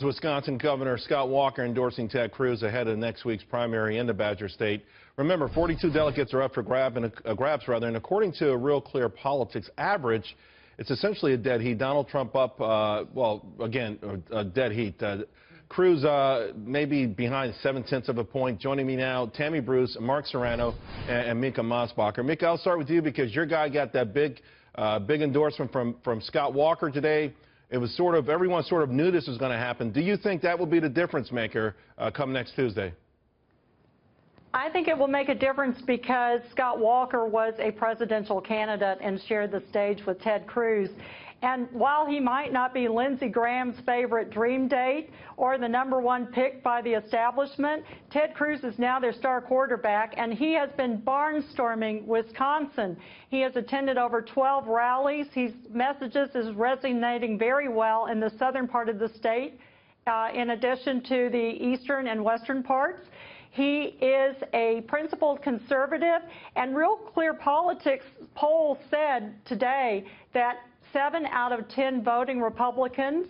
Wisconsin Governor Scott Walker endorsing Ted Cruz ahead of next week's primary in the Badger State. Remember, 42 delegates are up for grabs, and according to a Real Clear Politics average, it's essentially a dead heat. Donald Trump up, a dead heat. Cruz maybe behind 0.7 of a point. Joining me now, Tammy, Bruce, Mark Serrano, and Mica Mosbacher. Mica, I'll start with you because your guy got that big endorsement from Scott Walker today. It was everyone sort of knew this was going to happen. Do you think that will be the difference maker come next Tuesday? I think it will make a difference because Scott Walker was a presidential candidate and shared the stage with Ted Cruz. And while he might not be Lindsey Graham's favorite dream date or the #1 pick by the establishment, Ted Cruz is now their star quarterback, and he has been barnstorming Wisconsin. He has attended over 12 rallies. His messages is resonating very well in the southern part of the state, in addition to the eastern and western parts. He is a principled conservative, and Real Clear Politics poll said today that 7 out of 10 voting Republicans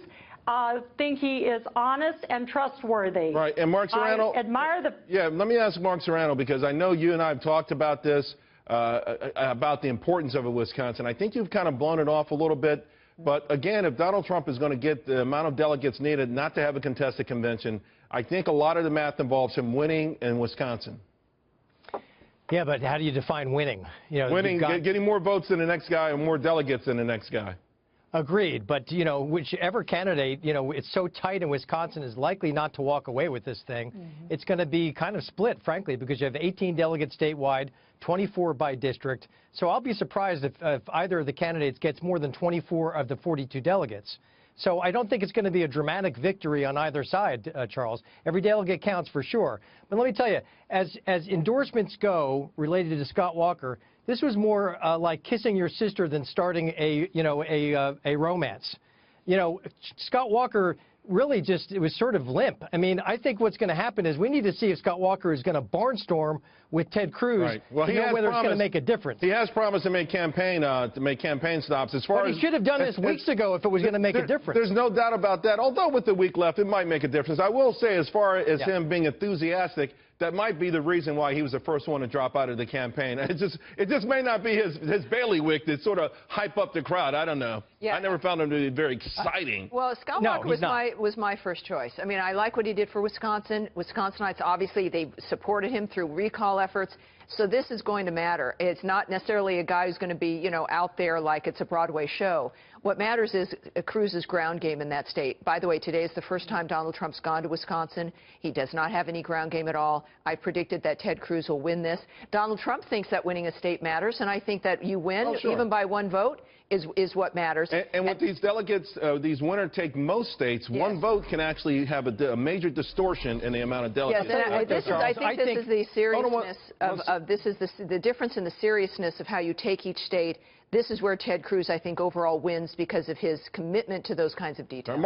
think he is honest and trustworthy. Right, and Mark Serrano. I admire the... Yeah, let me ask Mark Serrano, because I know you and I have talked about this, about the importance of Wisconsin. I think you've kind of blown it off a little bit. But again, if Donald Trump is going to get the amount of delegates needed not to have a contested convention, I think a lot of the math involves him winning in Wisconsin. Yeah, but how do you define winning? You know, winning, getting more votes than the next guy and more delegates than the next guy. Agreed. But, you know, whichever candidate, you know, it's so tight in Wisconsin is likely not to walk away with this thing. It's going to be kind of split, frankly, because you have 18 delegates statewide, 24 by district. So I'll be surprised if either of the candidates gets more than 24 of the 42 delegates. So I don't think it's going to be a dramatic victory on either side, Charles. Every delegate counts for sure. But let me tell you, as endorsements go related to Scott Walker, this was more like kissing your sister than starting a romance. You know, Scott Walker really it was sort of limp. I mean, I think what's going to happen is we need to see if Scott Walker is going to barnstorm with Ted Cruz to know whether it's going to make a difference. He has promised to make campaign stops. But he should have done this weeks ago if it was going to make a difference. There's no doubt about that. Although with the week left, it might make a difference. I will say, as far as him being enthusiastic, that might be the reason why he was the first one to drop out of the campaign. It just may not be his bailiwick to sort of hype up the crowd. I don't know. Yeah. I never found him to be very exciting. Well, Scott Walker was my first choice. I mean, I like what he did for Wisconsin. Wisconsinites, obviously, they supported him through recall efforts. So this is going to matter. It's not necessarily a guy who's going to be, you know, out there like it's a Broadway show. What matters is Cruz's ground game in that state. By the way, today is the first time Donald Trump's gone to Wisconsin. He does not have any ground game at all. I predicted that Ted Cruz will win this. Donald Trump thinks that winning a state matters, and I think that you win, even by 1 vote, is what matters. And with these delegates, these winner-take-most states, one vote can actually have a major distortion in the amount of delegates. Yes, I think this is the seriousness the difference in the seriousness of how you take each state. This is where Ted Cruz, I think, overall wins because of his commitment to those kinds of details.